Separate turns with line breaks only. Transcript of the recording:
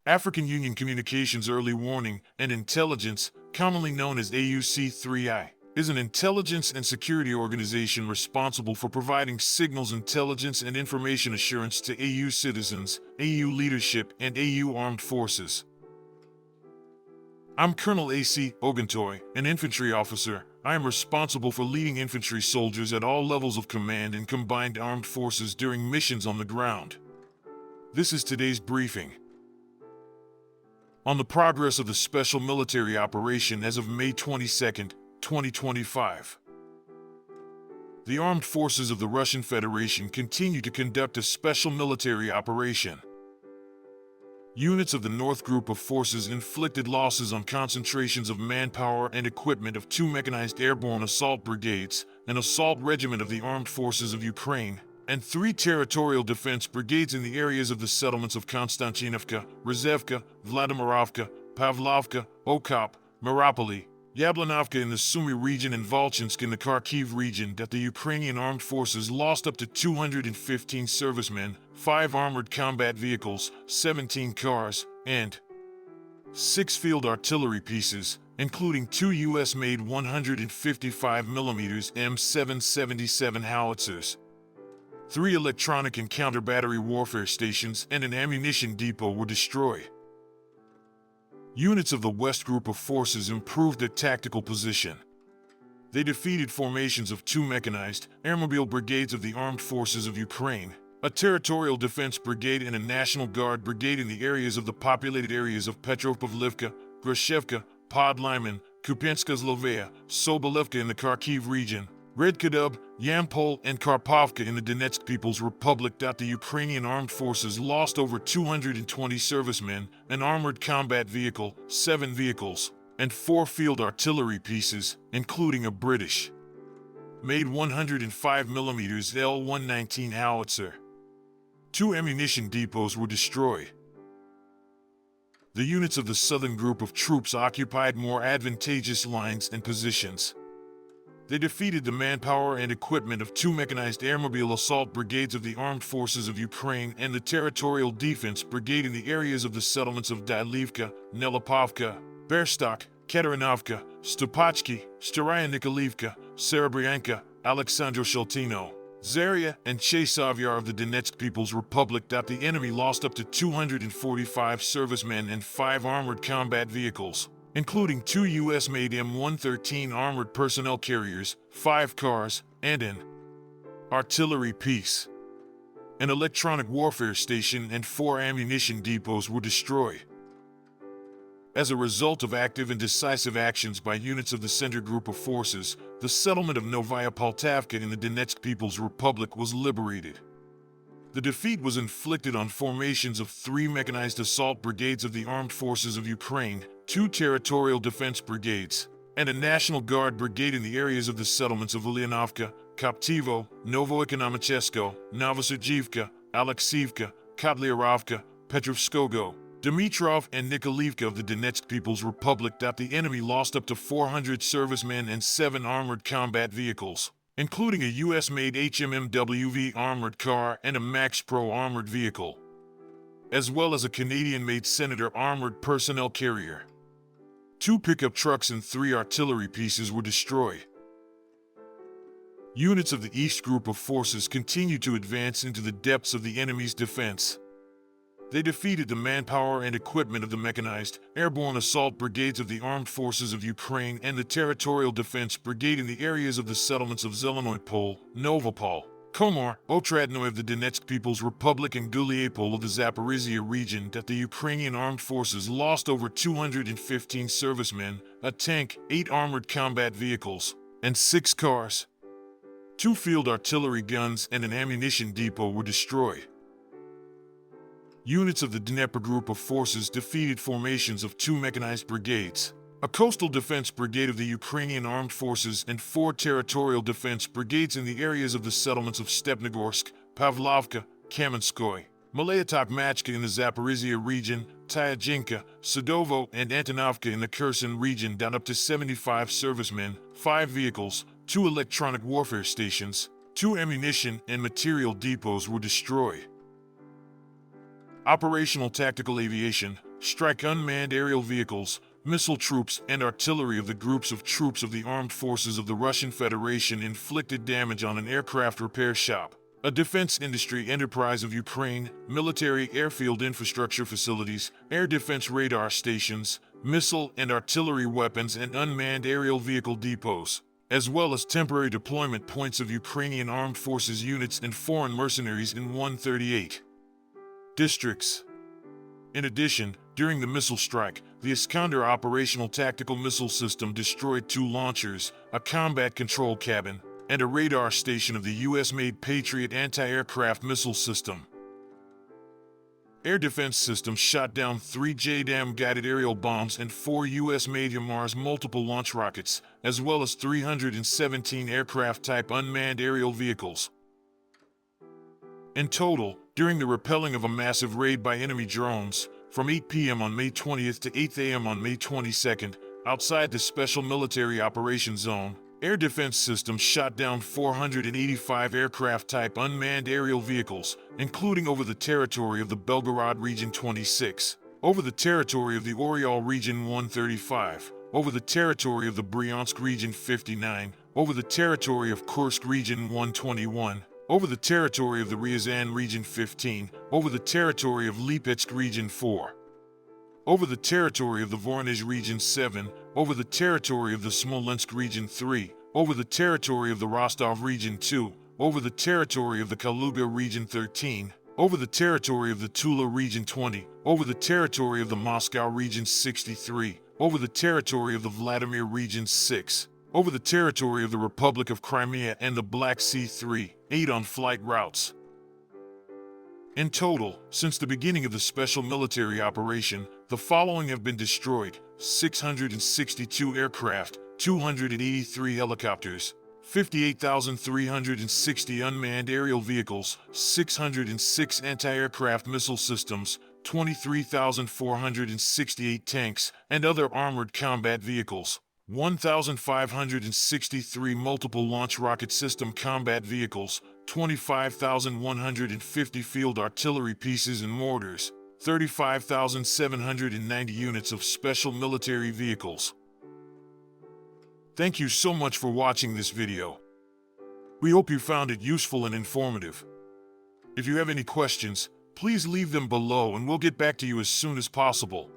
African Union Communications Early Warning and Intelligence, commonly known as AUC3I, is an intelligence and security organization responsible for providing signals intelligence and information assurance to AU citizens, AU leadership, and AU armed forces. I'm Colonel A.C. Oguntoye, an infantry officer. I am responsible for leading infantry soldiers at all levels of command in combined armed forces during missions on the ground. This is today's briefing. On the progress of the special military operation as of May 22, 2025. The armed forces of the Russian Federation continue to conduct a special military operation. Units of the North Group of Forces inflicted losses on concentrations of manpower and equipment of 2 mechanized airborne assault brigades, an assault regiment of the Armed Forces of Ukraine, and 3 territorial defense brigades in the areas of the settlements of Konstantinovka, Rizevka, Vladimirovka, Pavlovka, Okop, Mariupol, Yablanovka in the Sumy region and Volchansk in the Kharkiv region that the Ukrainian armed forces lost up to 215 servicemen, 5 armored combat vehicles, 17 cars, and 6 field artillery pieces, including 2 U.S.-made 155mm M777 howitzers, 3 electronic and counter-battery warfare stations, and an ammunition depot were destroyed. Units of the West Group of Forces improved their tactical position. They defeated formations of 2 mechanized, airmobile brigades of the Armed Forces of Ukraine, a territorial defense brigade and a National Guard brigade in the areas of the populated areas of Petropavlivka, Grashevka, Podlyman, Kupianska-Zlovaya, Sobolevka in the Kharkiv region, Redkadub, Yampol, and Karpovka in the Donetsk People's Republic. The Ukrainian armed forces lost over 220 servicemen, an armored combat vehicle, 7 vehicles, and 4 field artillery pieces, including a British-made 105mm L-119 howitzer. 2 ammunition depots were destroyed. The units of the Southern Group of troops occupied more advantageous lines and positions. They defeated the manpower and equipment of 2 mechanized airmobile assault brigades of the Armed Forces of Ukraine and the Territorial Defense Brigade in the areas of the settlements of Dylivka, Nelipovka, Berstok, Katerinovka, Stopachki, Staraya Nikolaevka, Serebryanka, Alexandro Sheltino, Zaria, and Chesavyar of the Donetsk People's Republic. The enemy lost up to 245 servicemen and 5 armored combat vehicles, including 2 U.S.-made M113 armored personnel carriers, 5 cars, and an artillery piece. An electronic warfare station and 4 ammunition depots were destroyed. As a result of active and decisive actions by units of the Center Group of Forces, the settlement of Novaya Poltavka in the Donetsk People's Republic was liberated. The defeat was inflicted on formations of 3 mechanized assault brigades of the Armed Forces of Ukraine, 2 territorial defense brigades, and a National Guard brigade in the areas of the settlements of Ulyanovka, Koptivo, Novoekonomichesko, Novosergivka, Alexievka, Kotlyarovka, Petrovskogo, Dmitrov, and Nikolaevka of the Donetsk People's Republic. The enemy lost up to 400 servicemen and 7 armored combat vehicles, including a U.S.-made HMMWV armored car and a Max Pro armored vehicle, as well as a Canadian-made Senator armored personnel carrier. 2 pickup trucks and 3 artillery pieces were destroyed. Units of the East Group of Forces continued to advance into the depths of the enemy's defense. They defeated the manpower and equipment of the mechanized, airborne assault brigades of the Armed Forces of Ukraine and the Territorial Defense Brigade in the areas of the settlements of Zelenoy-Pol, Novopol, Komar, Otradnoy of the Donetsk People's Republic and Guliapol of the Zaporizhia region. The Ukrainian armed forces lost over 215 servicemen, a tank, 8 armored combat vehicles, and 6 cars. 2 field artillery guns and an ammunition depot were destroyed. Units of the Dnieper Group of Forces defeated formations of 2 mechanized brigades, a coastal defense brigade of the Ukrainian armed forces and 4 territorial defense brigades in the areas of the settlements of Stepnogorsk, Pavlovka, Kamenskoye, Malayatok Machka in the Zaporizhia region, Tyajinka, Sadovo, and Antonovka in the Kherson region. Up to 75 servicemen, 5 vehicles, 2 electronic warfare stations, 2 ammunition and material depots were destroyed. Operational Tactical Aviation, strike unmanned aerial vehicles, missile troops, and artillery of the groups of troops of the armed forces of the Russian Federation inflicted damage on an aircraft repair shop, a defense industry enterprise of Ukraine, military airfield infrastructure facilities, air defense radar stations, missile and artillery weapons and unmanned aerial vehicle depots, as well as temporary deployment points of Ukrainian armed forces units and foreign mercenaries in 138 districts. In addition, during the missile strike, the Iskander operational tactical missile system destroyed 2 launchers, a combat control cabin, and a radar station of the U.S.-made Patriot anti-aircraft missile system. Air defense systems shot down 3 JDAM guided aerial bombs and 4 U.S.-made HIMARS multiple launch rockets, as well as 317 aircraft-type unmanned aerial vehicles. In total, during the repelling of a massive raid by enemy drones, from 8 p.m. on May 20th to 8 a.m. on May 22nd, outside the Special Military Operations Zone, air defense systems shot down 485 aircraft-type unmanned aerial vehicles, including over the territory of the Belgorod Region 26, over the territory of the Oryol Region 135, over the territory of the Bryansk Region 59, over the territory of Kursk Region 121, over the territory of the Ryazan Region 15, over the territory of Lipetsk Region 4, over the territory of the Voronezh Region 7, over the territory of the Smolensk Region 3, over the territory of the Rostov Region 2, over the territory of the Kaluga Region 13, over the territory of the Tula Region 20, over the territory of the Moscow Region 63, over the territory of the Vladimir Region 6, over the territory of the Republic of Crimea and the Black Sea 3, 8 on-flight routes. In total, since the beginning of the special military operation, the following have been destroyed: 662 aircraft, 283 helicopters, 58,360 unmanned aerial vehicles, 606 anti-aircraft missile systems, 23,468 tanks and other armored combat vehicles, 1,563 multiple launch rocket system combat vehicles, 25,150 field artillery pieces and mortars, 35,790 units of special military vehicles. Thank you so much for watching this video. We hope you found it useful and informative. If you have any questions, please leave them below and we'll get back to you as soon as possible.